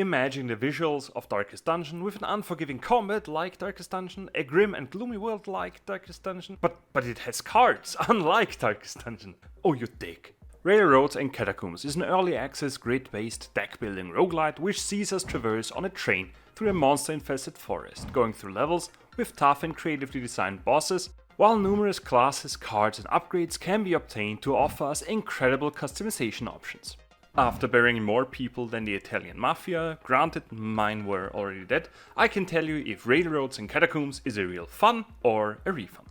Imagine the visuals of Darkest Dungeon with an unforgiving combat like Darkest Dungeon, a grim and gloomy world like Darkest Dungeon, but it has cards, unlike Darkest Dungeon. Oh, you dick. Railroads and Catacombs is an early access grid-based deck-building roguelite which sees us traverse on a train through a monster-infested forest, going through levels with tough and creatively designed bosses, while numerous classes, cards and upgrades can be obtained to offer us incredible customization options. After burying more people than the Italian Mafia, granted mine were already dead, I can tell you if Railroads and Catacombs is a real fun or a refund.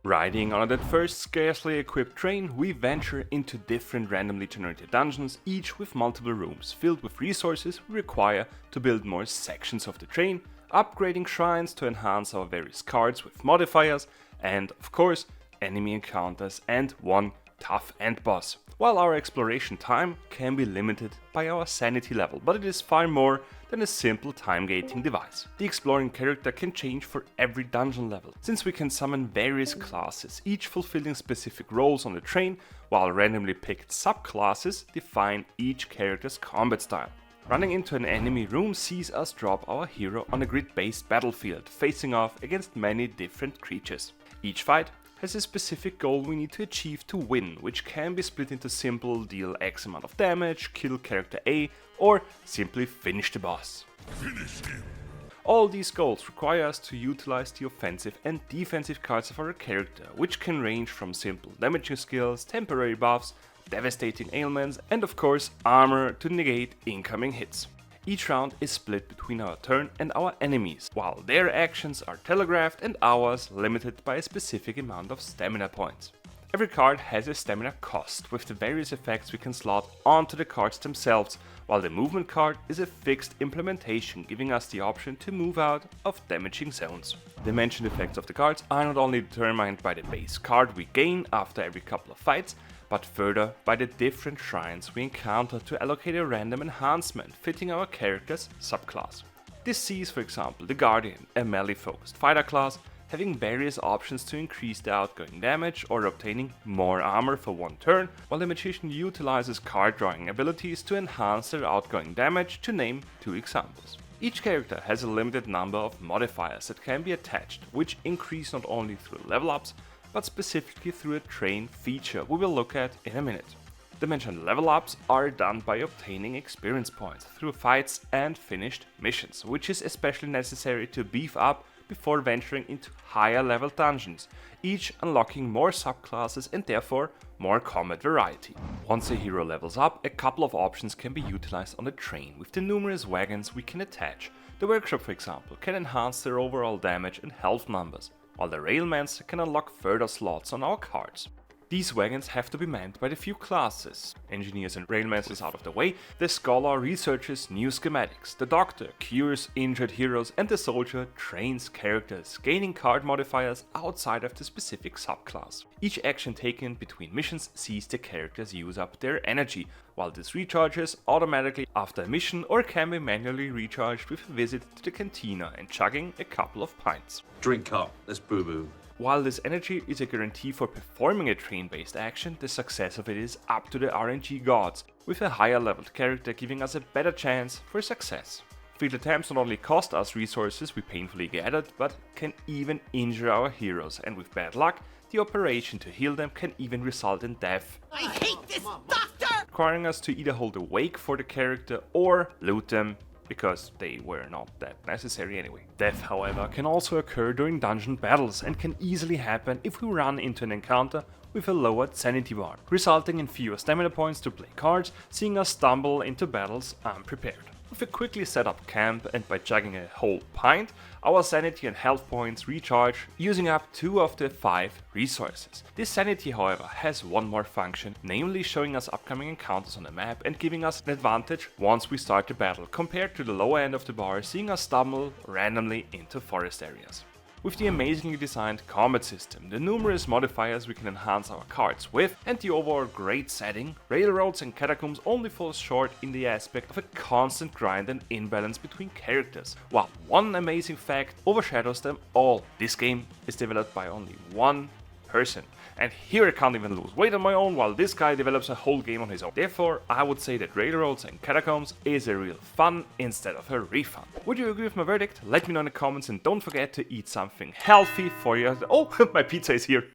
Riding on that first scarcely equipped train, we venture into different randomly generated dungeons, each with multiple rooms filled with resources we require to build more sections of the train, upgrading shrines to enhance our various cards with modifiers, and of course, enemy encounters and one tough end boss. While our exploration time can be limited by our sanity level, but it is far more than a simple time gating device. The exploring character can change for every dungeon level, since we can summon various classes, each fulfilling specific roles on the train, while randomly picked subclasses define each character's combat style. Running into an enemy room sees us drop our hero on a grid-based battlefield, facing off against many different creatures. Each fight has a specific goal we need to achieve to win, which can be split into simple deal X amount of damage, kill character A, or simply finish the boss. Finish him. All these goals require us to utilize the offensive and defensive cards of our character, which can range from simple damaging skills, temporary buffs, devastating ailments, and of course armor to negate incoming hits. Each round is split between our turn and our enemies, while their actions are telegraphed and ours limited by a specific amount of stamina points. Every card has a stamina cost, with the various effects we can slot onto the cards themselves, while the movement card is a fixed implementation, giving us the option to move out of damaging zones. The mentioned effects of the cards are not only determined by the base card we gain after every couple of fights, but further by the different shrines we encounter to allocate a random enhancement fitting our character's subclass. This sees, for example, the Guardian, a melee-focused fighter class, having various options to increase the outgoing damage or obtaining more armor for one turn, while the Magician utilizes card drawing abilities to enhance their outgoing damage, to name two examples. Each character has a limited number of modifiers that can be attached, which increase not only through level ups, but specifically through a train feature we will look at in a minute. The mentioned level ups are done by obtaining experience points through fights and finished missions, which is especially necessary to beef up before venturing into higher level dungeons, each unlocking more subclasses and therefore more combat variety. Once a hero levels up, a couple of options can be utilized on the train with the numerous wagons we can attach. The workshop, for example, can enhance their overall damage and health numbers, while the Railmancer can unlock further slots on our cards. These wagons have to be manned by the few classes. Engineers and Railmancers out of the way, the Scholar researches new schematics, the Doctor cures injured heroes, and the Soldier trains characters, gaining card modifiers outside of the specific subclass. Each action taken between missions sees the characters use up their energy, while this recharges automatically after a mission or can be manually recharged with a visit to the cantina and chugging a couple of pints. Drink up, that's boo-boo. While this energy is a guarantee for performing a train-based action, the success of it is up to the RNG gods, with a higher leveled character giving us a better chance for success. Failed attempts not only cost us resources we painfully gathered, but can even injure our heroes, and with bad luck, the operation to heal them can even result in death. I hate this doctor! Requiring us to either hold a wake for the character or loot them, because they were not that necessary anyway. Death, however, can also occur during dungeon battles and can easily happen if we run into an encounter with a lowered sanity bar, resulting in fewer stamina points to play cards, seeing us stumble into battles unprepared. With a quickly set up camp and by chugging a whole pint, our sanity and health points recharge, using up 2 of the 5 resources. This sanity, however, has one more function, namely showing us upcoming encounters on the map and giving us an advantage once we start the battle, compared to the lower end of the bar, seeing us stumble randomly into forest areas. With the amazingly designed combat system, the numerous modifiers we can enhance our cards with, and the overall great setting, Railroads and Catacombs only falls short in the aspect of a constant grind and imbalance between characters, while one amazing fact overshadows them all. This game is developed by only one person. And here I can't even lose weight on my own while this guy develops a whole game on his own. Therefore, I would say that Railroads and Catacombs is a real fun instead of a refund. Would you agree with my verdict? Let me know in the comments and don't forget to eat something healthy for your... Oh, my pizza is here.